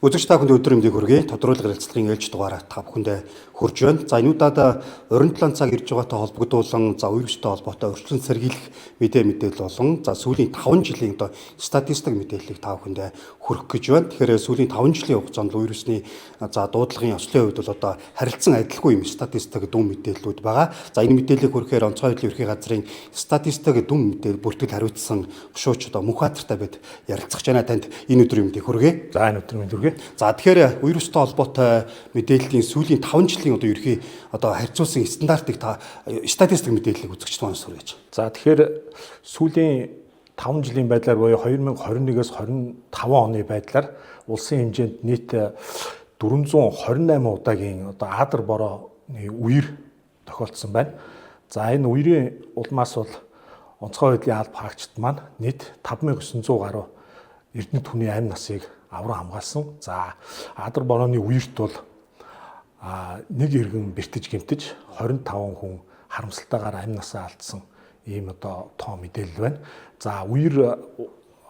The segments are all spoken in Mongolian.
Үзэгч та бүхэнд өдөр мэндийг хүргэе. Тодруулах ярилцлагын ээлж дугаараа та бүхэндээ хүрж байна. За энэ удаад 27 цаг ирж байгаатай холбогдуулан вирустай холбоотой өрчлөн сэргийлэх мэдээлэл болон сүүлийн 5 жилийн статистик мэдээллийг та бүхэндээ хүргэх гэж байна. Тэгэхээр сүүлийн 5 жилийн хугацаанд вирусны дуудлагын ослын хувьд бол харилцан адилгүй юм статистик дүн мэдээллүүд байгаа. За энэ мэдээллийг хүргэхээр онцгой байдлын ерхий газрын статистик дүн мэдээлэл бүртгэл хариуцсан гүшүүч Мөнхбаатартай бид ярилцах гэж байна. Танд энэ өдрийн мэндийг хүргэе. За энэ өдрийн мэнд хүргэе. За тэгэхээр вирустай холбоотой мэдээллийн сүүлийн 5 жилийн ерхий харьцуулсан стандартыг статистик мэдээллийг үзэгч тугаас хүргэж. За тэгэхээр сүүлийн 5 жилийн байдлаар буюу 2021-с 25 оны байдлаар улсын хэмжээнд нийт 428 удаагийн Адар борооны үер тохиолдсон байна. За энэ үерийн улмаас бол онцгой байдлын алба хаагчид маань нийт 5900 гаруй эрдэнэ түүний амь насыг авран хамгаалсан. За Адар борооны үерт бол нэг иргэн бэртэж гэмтэж 25 хүн харамсалтайгаар амь насаа алдсан ийм тоо мэдээлэл байна. За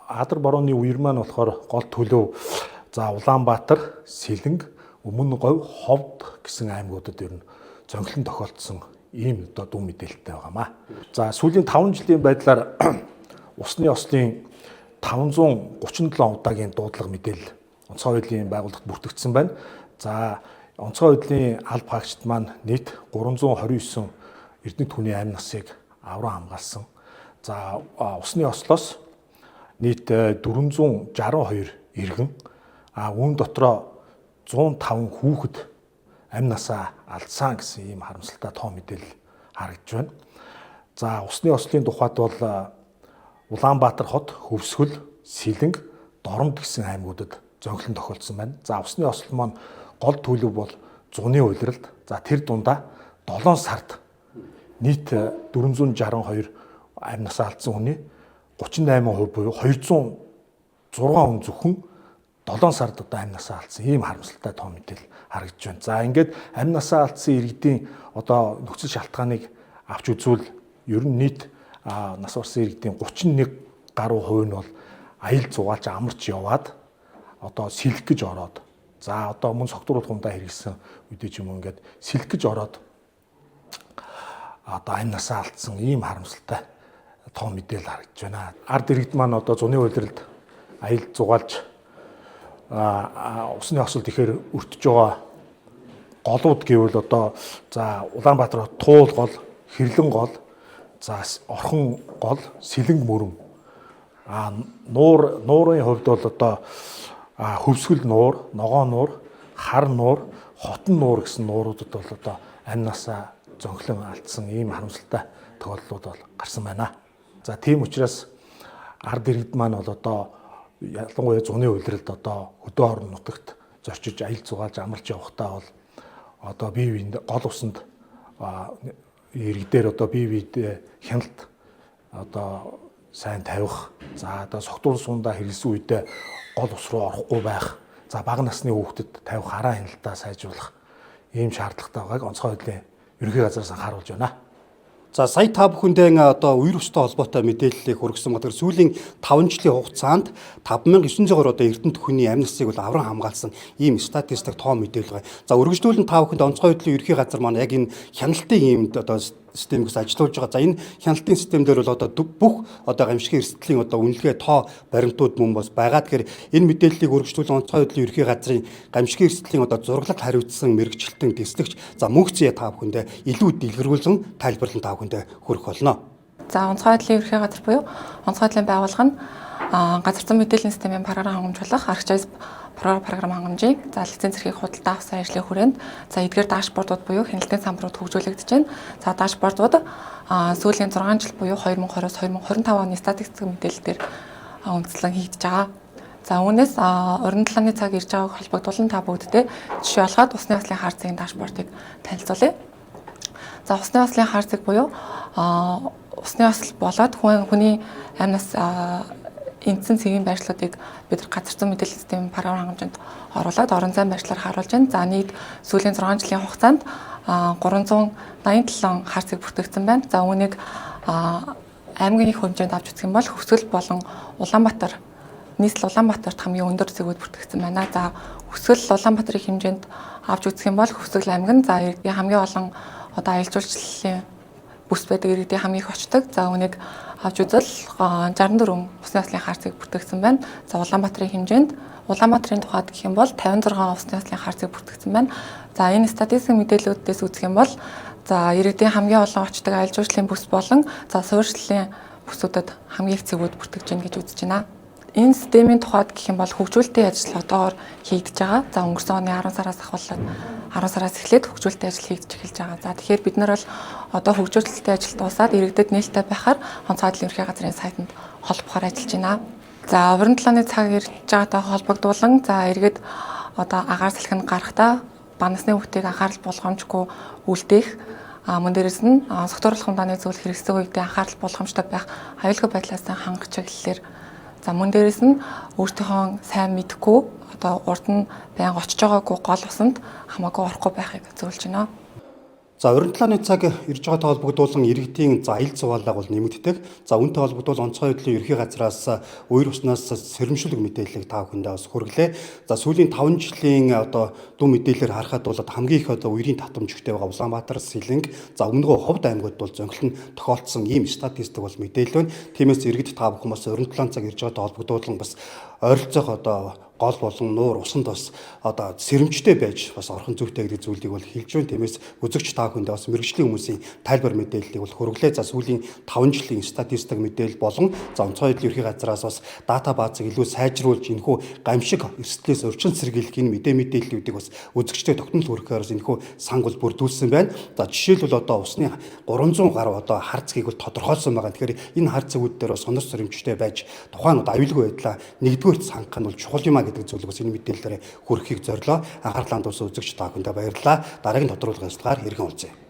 Адар борооны үер маань болохоор гол төлөв Улаанбаатар, Сэлэнг, Өмнө говь, Ховд гэсэн аймагуудад ер нь зөнхлөн тохиолдсон ийм дүн мэдээлэлтэй байгаамаа. За сүүлийн 5 жилийн байдлаар усны ослын 537 удаагийн дуудлага мэдээлэл онцгой байдлын байгууллагт бүртгэгдсэн байна. За онцгой байдлын алба хаагчид маань нийт 329 эрдэнэ түүний амь насыг авран хамгаалсан. За усны ослоос нийт 462 иргэн үүн дотроо 105 хүүхэд амь насаа алдсан гэсэн ийм харамсалтай тоо мэдээлэл харагдж байна. За усны ослын тухайд бол Улаанбаатар хот, Хөвсгөл, Сэлэнг, Доромд гэсэн аймагуудад зөнхлөн тохиолдсон байна. За усны осол маань гол төлөв бол зуны улиралд. За тэр дундаа 7 сард нийт 462 амь насаа алдсан хүний 38% буюу 206 хүн зөвхөн 7 сард амь насаа алдсан ийм харамсалтай тоо мэдээлэл харагдж байна. За ингээд амь насаа алдсан иргэдийн нөхцөл шалтгааныг авч үзвэл ер нь нийт нас барсан иргэдийн 31 гаруй хувь нь бол аял зугаалж амарч яваад сэлэх гэж ороод мөн согтууруулах хундаа хэрэгсэн үедээ ч юм уу ингээд сэлэх гэж ороод амь насаа алдсан ийм харамсалтай тоо мэдээлэл харагдж байна. Ард иргэд маань зуны улиралд аял зугаалж усны осолд ихээр өртөж байгаа голууд гэвэл Улаанбаатар Туул гол, Хэрлэн гол, Орхон гол, Сэлэнг мөрөн. Нуурын хувьд бол Хөвсгөл нуур, Ногоон нуур, Хар нуур, Хотон нуур гэсэн нууруудад бол амь насаа зөнхлөн алдсан ийм харамсалтай тохиолдлууд бол гарсан байна. За тийм учраас ард иргэд маань бол ялангуяа зуны улиралд хөдөө орон нутагт зорчиж аял зугаалж амарч явахдаа бол бие биенд гол усанд иргэдээр бие биедээ хяналт сайн тавих. За согтуур сундаа хэрэглэсэн үедээ гол ус руу орохгүй байх. За бага насны хүүхдэд тавих хараа хяналтаа сайжруулах ийм шаардлагатай байгааг онцгой байдлын ерөнхий газраас анхааруулж байна. За сая та бүхэндээ вирустай холбоотой мэдээллийг хүргэсэн батар сүүлийн 5 жилийн хугацаанд 5900 эрдэнэ хүний амь насыг авран хамгаалсан ийм статистик тоо мэдээлэл байна. За үргэлжлүүлэн та бүхэнд онцгой байдлын ерхий газар маань яг энэ хяналтын ийм системээс ажиллаж байгаа. За энэ хяналтын системдэр бол бүх гамшигын эрсдлийн үнэлгээ тоо баримтууд мөн бас байгаа. Тэгэхээр энэ мэдээллийг үргэлжлүүлэн онцгой байдлын ерхий газрын гамшигын эрсдлийн зураглал хариуцсан мэрэгчлэлтэн дэслэгч мөнхцээ та бүхэндээ илүү дэлгэрүүлэн тайлбарлан та бүхэндээ хүргэх болно. За онцгой байдлын ерхий газар буюу онцгой байдлын байгууллага нь газар зүйн мэдээллийн системийн програм хангамжуулах архичайз програм хангамжийг лиценз эрхийг худалдаа авсан ажлын хүрээнд эдгээр дашбордууд буюу хяналтын самбарууд хөгжүүлэгдэж байна. За дашбордууд сүүлийн 6 жил буюу 2020-с 2025 оны статистик мэдээлэлээр үндэслэн хийгдэж байгаа. За үүнээс уран талааны цаг ирж байгааг холбогдуулан та бүгддээ жишээ олгоод усны ослын хар цагийн дашбордыг танилцуулъя. За усны ослын хар цаг буюу усны осол болоод хүний амь нас эндсэн цэгийн байршлуудыг бид газар зүйн мэдээллийн системийн програм хангамжинд оруулаад орон зайн байршлаар харуулж байна. За нийт сүүлийн 6 жилийн хугацаанд 387 хар цаг бүртгэгдсэн байна. За үүнийг аймгийн хэмжээнд авч үзэх юм бол Хөвсгөл болон Улаанбаатар нийслэл Улаанбаатарт хамгийн өндөр зэгүүд бүртгэгдсэн байна. За Хүсгэл Улаанбаатарын хэмжээнд авч үзэх юм бол Хүсгэл аймаг нь за иргэдийн хамгийн олон одоо аялал жуулчлалын бүс байдаг иргэдийн хамгийн их очдог. За үүнийг авч үзэл 64 усны ослын хаарцыг бүртгэгдсэн байна. За Улаанбаатарын хэмжээнд Улаанбаатарын тухайд гэх юм бол 56 усны ослын хаарцыг бүртгэгдсэн байна. За энэ статистик мэдээллүүдээс үзэх юм бол за иргэдийн хамгийн олон очдог аялал жуулчлалын бүс болон за суурьшлын бүсүүдэд хамгийн их цэгүүд бүртгэж байна гэж үзэж байна. Энэ системийн тухайд гэх юм бол хөгжүүлэлтийн ажил одоогоор хийгдэж байгаа. За өнгөрсөн оны 10 сараас ахвалаад 10 сараас эхлээд хөгжүүлэлтийн ажил хийгдэж эхэлж байгаа. За тэгэхээр бид нар бол одоо хөгжүүлэлтийн ажил дуусаад иргэдэд нээлттэй байхаар онцгой байдлын ерхий газрын сайтанд холбохоор ажиллаж байна. За уран талааны цаг ирж байгаатай холбогдуулан за иргэд одоо агаар салхинд гарахдаа банасны хүүхдийг анхаарал болгоомжгүй үлдээх мөн дээрээс нь согтууруулах хундааны зүйл хэрэгсэх үедээ анхаарал болгоомжтой байх аюулгүй байдлаас хангах чиглэлээр за мөн дээрээс нь өөртөөхөө сайн мэдэхгүй одоо урд нь байнга очиж байгаагүй гол усанд хамаагүй орохгүй байхыг зөвлөж байна. За уран талааны цаг ирж байгаатай холбогдуулан иргэдийн за ил зуваалга бол нэмэгддэг. За үүнтэй холбогдуулан онцгой байдлын ерхий газраас уур уснаас сэрэмжлэг мэдээллийг та бүхэндээ бас хүргэлээ. За сүүлийн 5 жилийн одоо дүү мэдээлэлээр харахад бол хамгийн их одоо үерийн татамжигтэй байгаа Улаанбаатар, Сэлэнг, за өмнөгөө Ховд аймагуд бол зөнгөлн тохиолдсон ийм статистик бол мэдээлэл байна. Тиймээс иргэд та бүхэн бас уран талааны цаг ирж байгаатай холбогдуулан бас ойролцоох одоо гол болон нуур усанд бас одоо сэрэмжтэй байж бас орхон зүйтэй гэдэг зүйлийг бол хэлж байна. Тиймээс үзэгч та бүхэндээ бас мэрэгжлийн хүмүүсийн тайлбар мэдээллийг бол хүргэлээ. За сүүлийн 5 жилийн статистик мэдээлэл болон за онцгой байдлын ерхий газраас бас дата баазыг илүү сайжруулж энэхүү гамшиг эрсдлээс урьдчилан сэргийлэх энэ мэдээллүүдийг бас үзэгчтэй тогтмол хүргэхээр энэхүү санг бол бүрдүүлсэн байна. За жишээлбэл одоо усны 300 гаруй одоо харцгийг бол тодорхойлсон байгаа. Тэгэхээр энэ харцгүүд дээр бас сонор сэрэмжтэй байж тухайн аюулгүй байдлаа нэгдүгээр сангах нь бол чухал юм гэдэг зүйлийг бас энэ мэдээлэлээр хүргэхийг зорилоо. Анхаарлаа хандуулсан үзэгч та бүхэндээ баярлалаа. Дараагийн тодруулгын ажиллагаар иргэн уулзъя.